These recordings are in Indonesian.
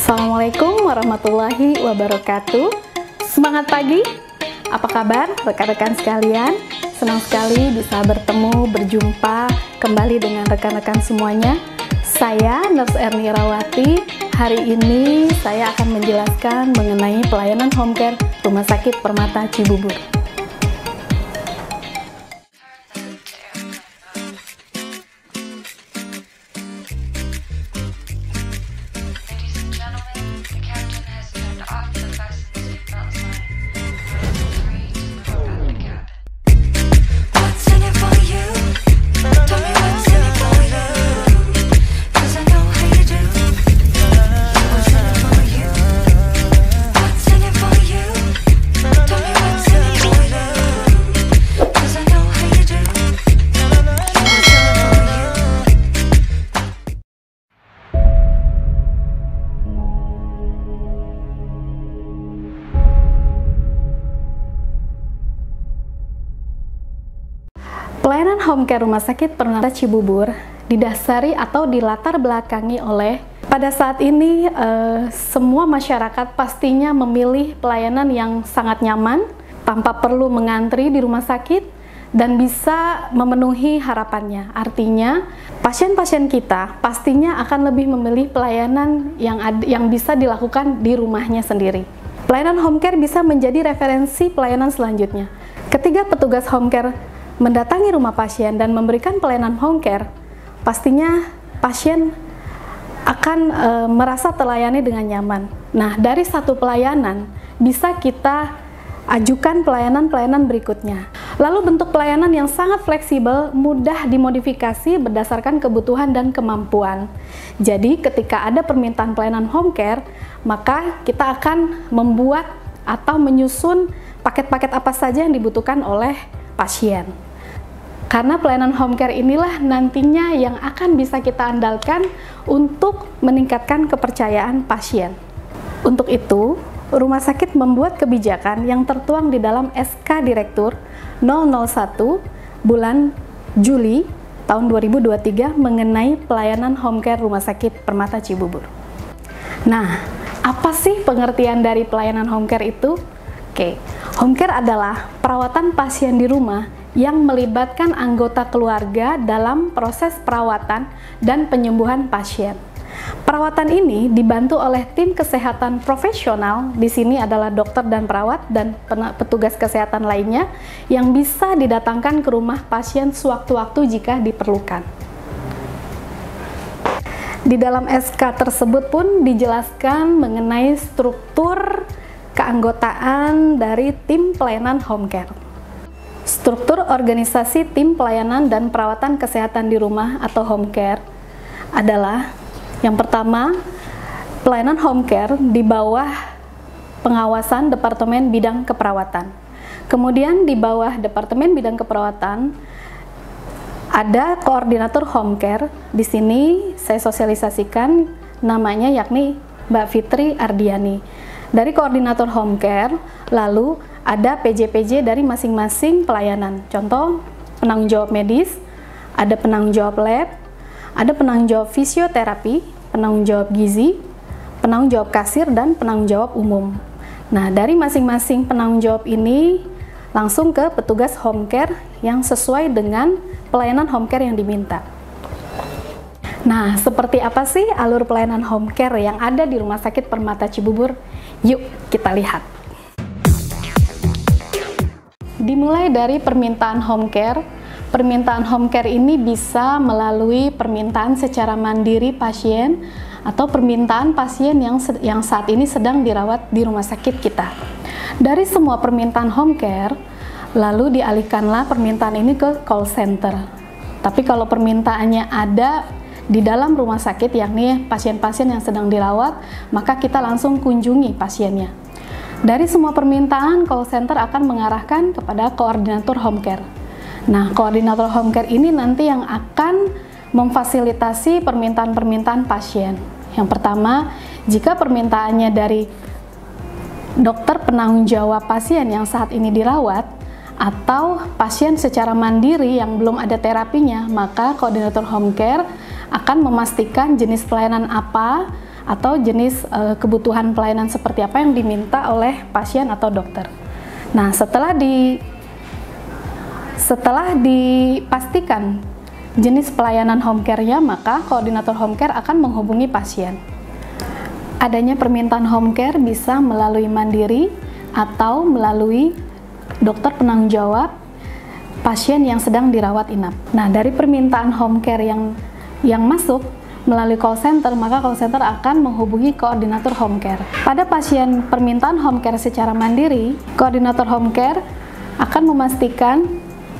Assalamualaikum warahmatullahi wabarakatuh. Semangat pagi, apa kabar rekan-rekan sekalian? Senang sekali bisa bertemu, berjumpa kembali dengan rekan-rekan semuanya. Saya Nurse Erni Rawati. Hari ini saya akan menjelaskan mengenai pelayanan home care Rumah Sakit Permata Cibubur. Pelayanan home care Rumah Sakit Permata Cibubur didasari atau dilatar belakangi oleh pada saat ini semua masyarakat pastinya memilih pelayanan yang sangat nyaman tanpa perlu mengantri di rumah sakit dan bisa memenuhi harapannya. Artinya pasien-pasien kita pastinya akan lebih memilih pelayanan yang bisa dilakukan di rumahnya sendiri. Pelayanan home care bisa menjadi referensi pelayanan selanjutnya. Ketika petugas home care mendatangi rumah pasien dan memberikan pelayanan home care, pastinya pasien akan merasa terlayani dengan nyaman. Nah, dari satu pelayanan bisa kita ajukan pelayanan-pelayanan berikutnya. Lalu bentuk pelayanan yang sangat fleksibel, mudah dimodifikasi berdasarkan kebutuhan dan kemampuan. Jadi, ketika ada permintaan pelayanan home care, maka kita akan membuat atau menyusun paket-paket apa saja yang dibutuhkan oleh pasien. Karena pelayanan home care inilah nantinya yang akan bisa kita andalkan untuk meningkatkan kepercayaan pasien. Untuk itu, rumah sakit membuat kebijakan yang tertuang di dalam SK Direktur 001 bulan Juli tahun 2023 mengenai pelayanan home care Rumah Sakit Permata Cibubur. Nah, apa sih pengertian dari pelayanan home care itu? Oke, home care adalah perawatan pasien di rumah yang melibatkan anggota keluarga dalam proses perawatan dan penyembuhan pasien. Perawatan ini dibantu oleh tim kesehatan profesional, di sini adalah dokter dan perawat dan petugas kesehatan lainnya yang bisa didatangkan ke rumah pasien sewaktu-waktu jika diperlukan. Di dalam SK tersebut pun dijelaskan mengenai struktur keanggotaan dari tim pelayanan home care. Struktur organisasi tim pelayanan dan perawatan kesehatan di rumah atau home care adalah yang pertama, pelayanan home care di bawah pengawasan Departemen Bidang Keperawatan. Kemudian di bawah Departemen Bidang Keperawatan ada koordinator home care. Di sini saya sosialisasikan namanya yakni Mbak Fitri Ardiani. Dari koordinator home care, lalu ada PJ-PJ dari masing-masing pelayanan. Contoh, penanggung jawab medis, ada penanggung jawab lab, ada penanggung jawab fisioterapi, penanggung jawab gizi, penanggung jawab kasir, dan penanggung jawab umum. Nah, dari masing-masing penanggung jawab ini langsung ke petugas home care yang sesuai dengan pelayanan home care yang diminta. Nah, seperti apa sih alur pelayanan home care yang ada di Rumah Sakit Permata Cibubur? Yuk, kita lihat. Dimulai dari permintaan home care. Permintaan home care ini bisa melalui permintaan secara mandiri pasien atau permintaan pasien yang saat ini sedang dirawat di rumah sakit kita. Dari semua permintaan home care, lalu dialihkanlah permintaan ini ke call center. Tapi kalau permintaannya ada di dalam rumah sakit, yakni pasien-pasien yang sedang dirawat, maka kita langsung kunjungi pasiennya. Dari semua permintaan, call center akan mengarahkan kepada koordinator home care. Nah, koordinator home care ini nanti yang akan memfasilitasi permintaan-permintaan pasien. Yang pertama, jika permintaannya dari dokter penanggung jawab pasien yang saat ini dirawat, atau pasien secara mandiri yang belum ada terapinya, maka koordinator home care akan memastikan jenis pelayanan apa atau jenis kebutuhan pelayanan seperti apa yang diminta oleh pasien atau dokter. Nah, setelah dipastikan jenis pelayanan home care-nya, maka koordinator home care akan menghubungi pasien. Adanya permintaan home care bisa melalui mandiri atau melalui dokter penanggung jawab pasien yang sedang dirawat inap. Nah, dari permintaan home care yang masuk melalui call center, maka call center akan menghubungi koordinator home care. Pada pasien permintaan home care secara mandiri, koordinator home care akan memastikan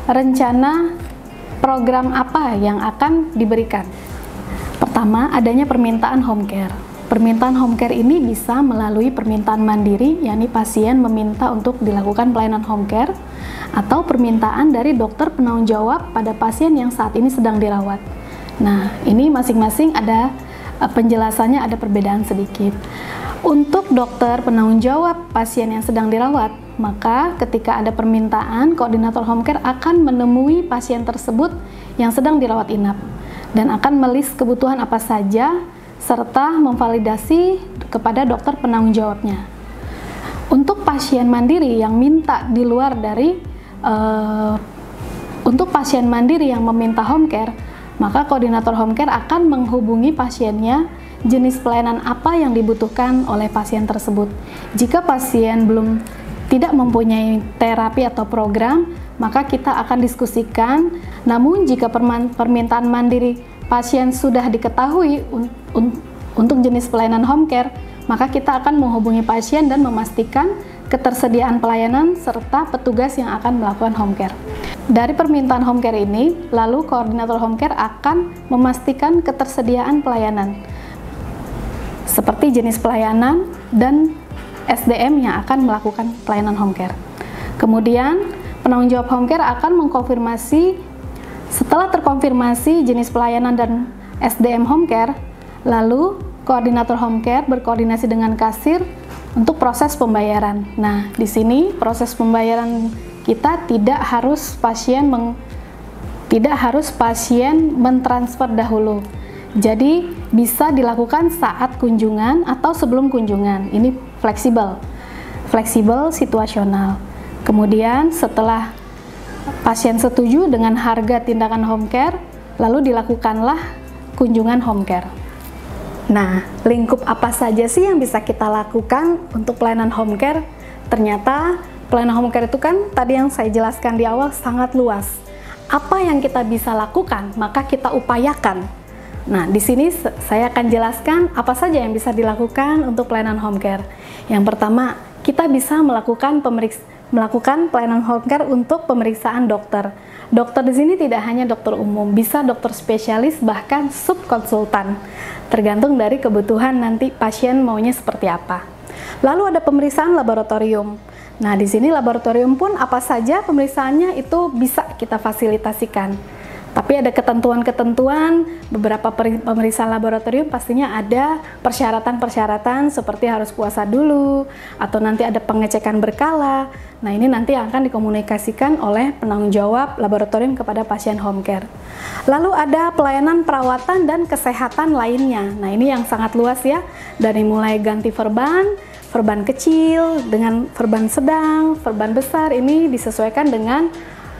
rencana program apa yang akan diberikan. Pertama, adanya permintaan home care. Permintaan home care ini bisa melalui permintaan mandiri, yakni pasien meminta untuk dilakukan pelayanan home care, atau permintaan dari dokter penanggung jawab pada pasien yang saat ini sedang dirawat. Nah, ini masing-masing ada penjelasannya, ada perbedaan sedikit. Untuk dokter penanggung jawab pasien yang sedang dirawat, maka ketika ada permintaan, koordinator home care akan menemui pasien tersebut yang sedang dirawat inap dan akan melis kebutuhan apa saja serta memvalidasi kepada dokter penanggung jawabnya. Untuk pasien mandiri yang minta di luar dari untuk pasien mandiri yang meminta home care, maka koordinator home care akan menghubungi pasiennya jenis pelayanan apa yang dibutuhkan oleh pasien tersebut. Jika pasien tidak mempunyai terapi atau program, maka kita akan diskusikan. Namun jika permintaan mandiri pasien sudah diketahui untuk jenis pelayanan home care, maka kita akan menghubungi pasien dan memastikan ketersediaan pelayanan serta petugas yang akan melakukan home care. Dari permintaan home care ini, lalu koordinator home care akan memastikan ketersediaan pelayanan seperti jenis pelayanan dan SDM yang akan melakukan pelayanan home care. Kemudian, penanggung jawab home care akan mengkonfirmasi, setelah terkonfirmasi jenis pelayanan dan SDM home care, lalu koordinator home care berkoordinasi dengan kasir untuk proses pembayaran. Nah, di sini proses pembayaran kita tidak harus pasien mentransfer dahulu. Jadi bisa dilakukan saat kunjungan atau sebelum kunjungan. Ini fleksibel situasional. Kemudian setelah pasien setuju dengan harga tindakan home care, lalu dilakukanlah kunjungan home care. Nah, lingkup apa saja sih yang bisa kita lakukan untuk pelayanan home care? Ternyata pelayanan home care itu kan tadi yang saya jelaskan di awal sangat luas. Apa yang kita bisa lakukan, maka kita upayakan. Nah, di sini saya akan jelaskan apa saja yang bisa dilakukan untuk pelayanan home care. Yang pertama, kita bisa melakukan pelayanan home care untuk pemeriksaan dokter. Dokter di sini tidak hanya dokter umum, bisa dokter spesialis bahkan subkonsultan. Tergantung dari kebutuhan nanti pasien maunya seperti apa. Lalu ada pemeriksaan laboratorium. Nah, di sini laboratorium pun apa saja pemeriksaannya itu bisa kita fasilitasikan. Tapi ada ketentuan-ketentuan, beberapa pemeriksaan laboratorium pastinya ada persyaratan-persyaratan seperti harus puasa dulu, atau nanti ada pengecekan berkala. Nah, ini nanti akan dikomunikasikan oleh penanggung jawab laboratorium kepada pasien home care. Lalu ada pelayanan perawatan dan kesehatan lainnya. Nah, ini yang sangat luas ya, dari mulai ganti verban kecil, dengan verban sedang, verban besar, ini disesuaikan dengan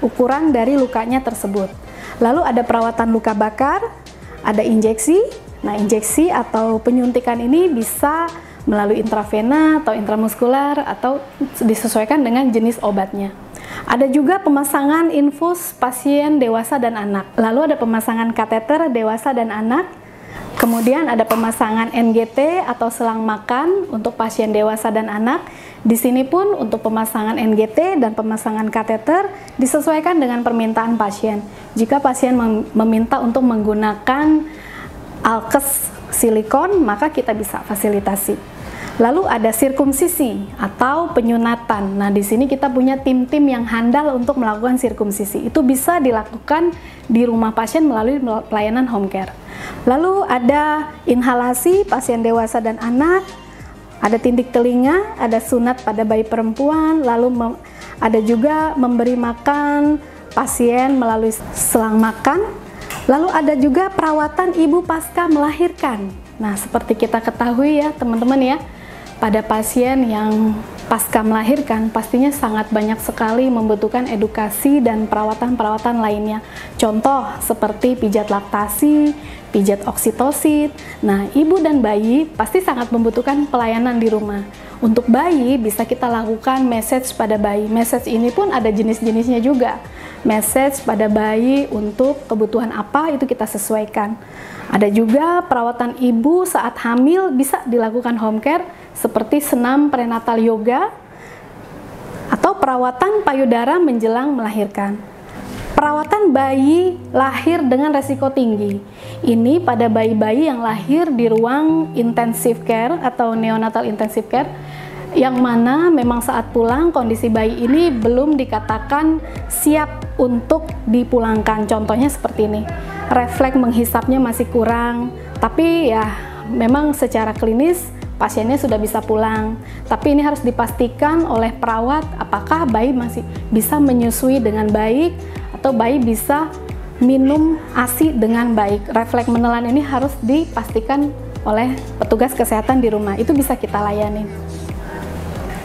ukuran dari lukanya tersebut. Lalu ada perawatan luka bakar, ada injeksi. Nah, injeksi atau penyuntikan ini bisa melalui intravena atau intramuskular atau disesuaikan dengan jenis obatnya. Ada juga pemasangan infus pasien dewasa dan anak. Lalu ada pemasangan kateter dewasa dan anak. Kemudian ada pemasangan NGT atau selang makan untuk pasien dewasa dan anak. Di sini pun untuk pemasangan NGT dan pemasangan kateter disesuaikan dengan permintaan pasien. Jika pasien meminta untuk menggunakan alkes silikon, maka kita bisa fasilitasi. Lalu ada sirkumsisi atau penyunatan. Nah, di sini kita punya tim-tim yang handal untuk melakukan sirkumsisi. Itu bisa dilakukan di rumah pasien melalui pelayanan home care. Lalu ada inhalasi pasien dewasa dan anak, ada tindik telinga, ada sunat pada bayi perempuan, lalu ada juga memberi makan pasien melalui selang makan. Lalu ada juga perawatan ibu pasca melahirkan. Nah, seperti kita ketahui ya teman-teman ya, pada pasien yang pasca melahirkan pastinya sangat banyak sekali membutuhkan edukasi dan perawatan-perawatan lainnya. Contoh seperti pijat laktasi, pijat oksitosin. Nah, ibu dan bayi pasti sangat membutuhkan pelayanan di rumah. Untuk bayi bisa kita lakukan message pada bayi. Message ini pun ada jenis-jenisnya juga. Message pada bayi untuk kebutuhan apa itu kita sesuaikan. Ada juga perawatan ibu saat hamil bisa dilakukan home care seperti senam prenatal yoga atau perawatan payudara menjelang melahirkan. Perawatan bayi lahir dengan resiko tinggi. Ini pada bayi-bayi yang lahir di ruang intensive care atau neonatal intensive care, yang mana memang saat pulang kondisi bayi ini belum dikatakan siap untuk dipulangkan. Contohnya seperti ini, refleks menghisapnya masih kurang, tapi ya memang secara klinis pasiennya sudah bisa pulang. Tapi ini harus dipastikan oleh perawat apakah bayi masih bisa menyusui dengan baik atau bayi bisa minum ASI dengan baik. Refleks menelan ini harus dipastikan oleh petugas kesehatan di rumah. Itu bisa kita layani.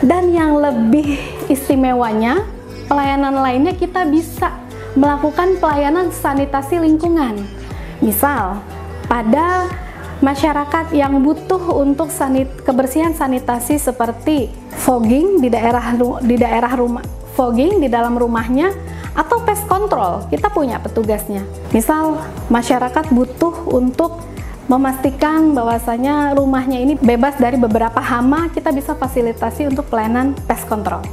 Dan yang lebih istimewanya, pelayanan lainnya kita bisa melakukan pelayanan sanitasi lingkungan. Misal, pada masyarakat yang butuh untuk kebersihan sanitasi seperti fogging di daerah rumah, fogging di dalam rumahnya, atau pest control, kita punya petugasnya. Misal masyarakat butuh untuk memastikan bahwasanya rumahnya ini bebas dari beberapa hama, kita bisa fasilitasi untuk pelayanan pest control.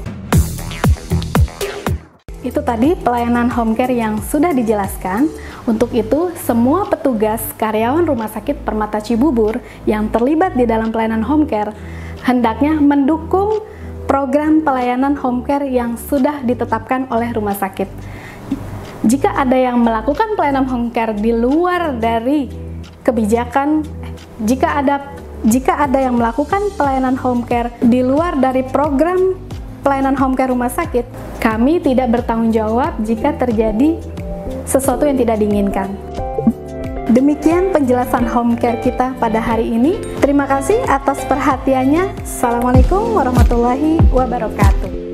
Itu tadi pelayanan home care yang sudah dijelaskan. Untuk itu, semua petugas karyawan Rumah Sakit Permata Cibubur yang terlibat di dalam pelayanan home care hendaknya mendukung program pelayanan home care yang sudah ditetapkan oleh rumah sakit. Jika ada yang melakukan pelayanan home care di luar dari kebijakan, jika ada yang melakukan pelayanan home care di luar dari program pelayanan home care rumah sakit, kami tidak bertanggung jawab jika terjadi sesuatu yang tidak diinginkan. Demikian penjelasan home care kita pada hari ini. Terima kasih atas perhatiannya. Assalamualaikum warahmatullahi wabarakatuh.